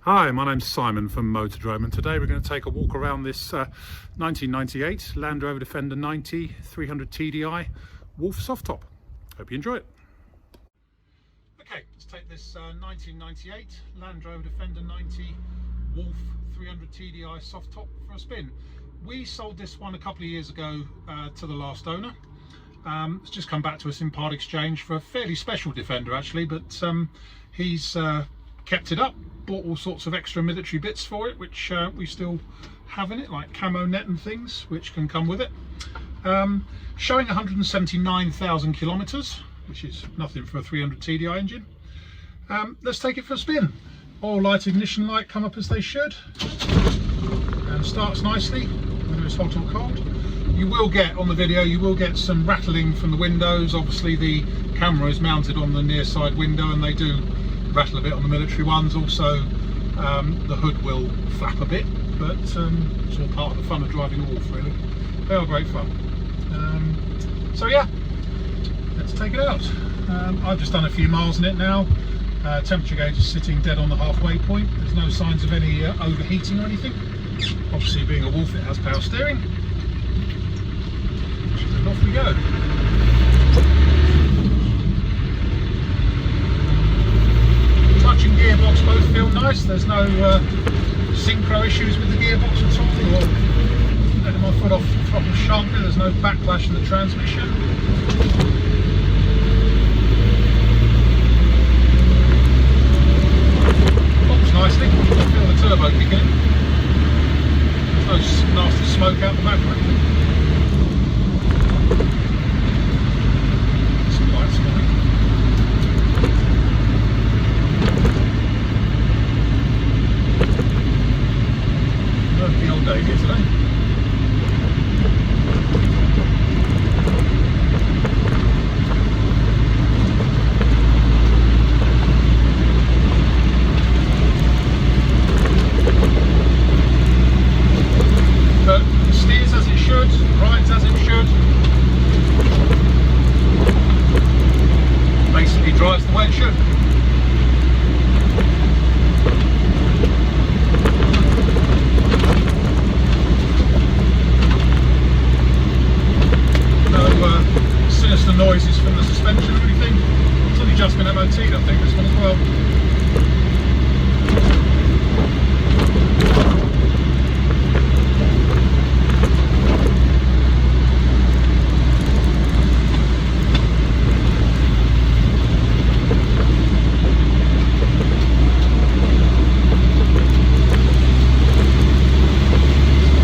Hi, my name's Simon from Motordrome, and today we're going to take a walk around this 1998 Land Rover Defender 90 300 TDI Wolf soft top. Hope you enjoy it. Okay, let's take this 1998 Land Rover Defender 90 Wolf 300 TDI soft top for a spin. We sold this one a couple of years ago to the last owner. It's just come back to us in part exchange for a fairly special Defender actually, but he's kept it up, bought all sorts of extra military bits for it, which we still have in it, like camo net and things, which can come with it. Showing 179,000 kilometers, which is nothing for a 300 TDI engine. Let's take it for a spin. All light, ignition light come up as they should, and starts nicely, whether it's hot or cold. You will get, on the video, you will get some rattling from the windows. Obviously the camera is mounted on the near side window and they do rattle a bit on the military ones. Also the hood will flap a bit, but it's all part of the fun of driving a Wolf really. They are great fun. So yeah, let's take it out. I've just done a few miles in it now. Temperature gauge is sitting dead on the halfway point. There's no signs of any overheating or anything. Obviously being a Wolf, it has power steering. And off we go. Clutch and gearbox both feel nice. There's no synchro issues with the gearbox at all, or letting my foot off the throttle sharply. There's no backlash in the transmission. Pops nicely. I feel the turbo kicking in. There's no nasty smoke out the back or anything. The old day here today. But steers as it should, rides as it should. Basically drives the way it should. Sinister noises from the suspension or anything. It's only just been MOT'd, I think, this one as well.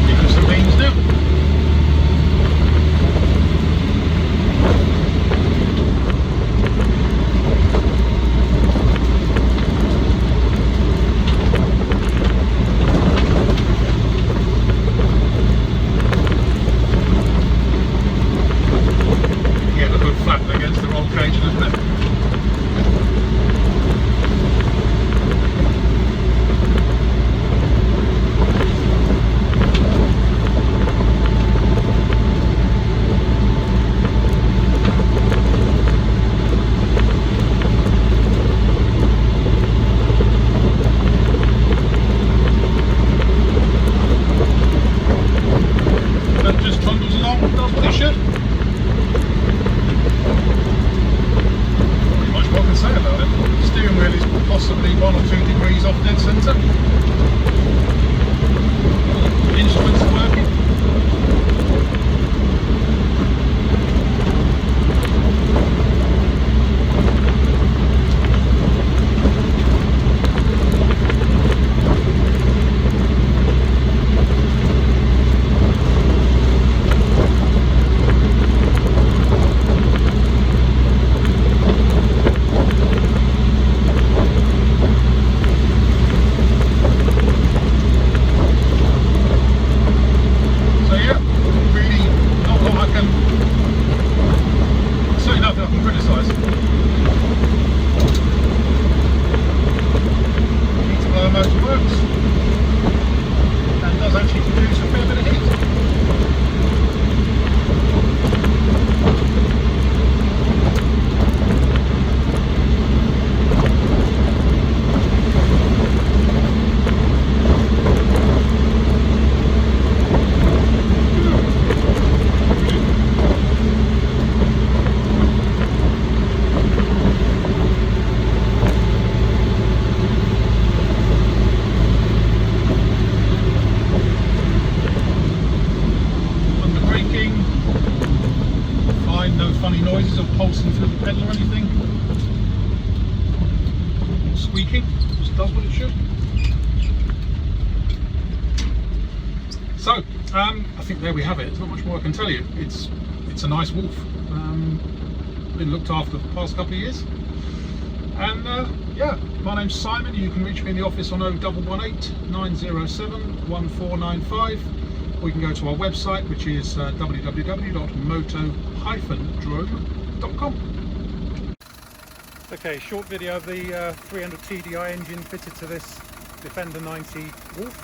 Give us some beans now. Against the roll cage a little bit. That just trundles along, does what it should. What I can say about it. The steering wheel is possibly 1 or 2 degrees off dead centre. Instruments are working. Motor works and does actually produce a fair bit of heat. it should. So, I think there we have it. There's not much more I can tell you. It's a nice wolf. Been looked after the past couple of years. And yeah, my name's Simon. You can reach me in the office on 0118 907 1495. Or you can go to our website, which is www.moto-drone.com. Okay, short video of the 300 TDI engine fitted to this Defender 90 Wolf.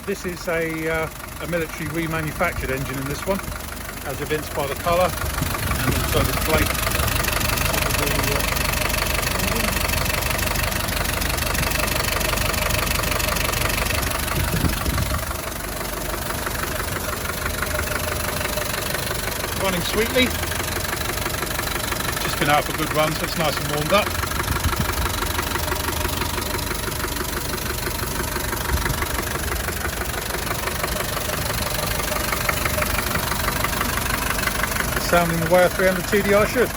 This is a military remanufactured engine in this one, as evinced by the colour and also the plate of the engine. Running sweetly. Just been out for a good run, so it's nice and warmed up. Sounding the way a 300 TDI should.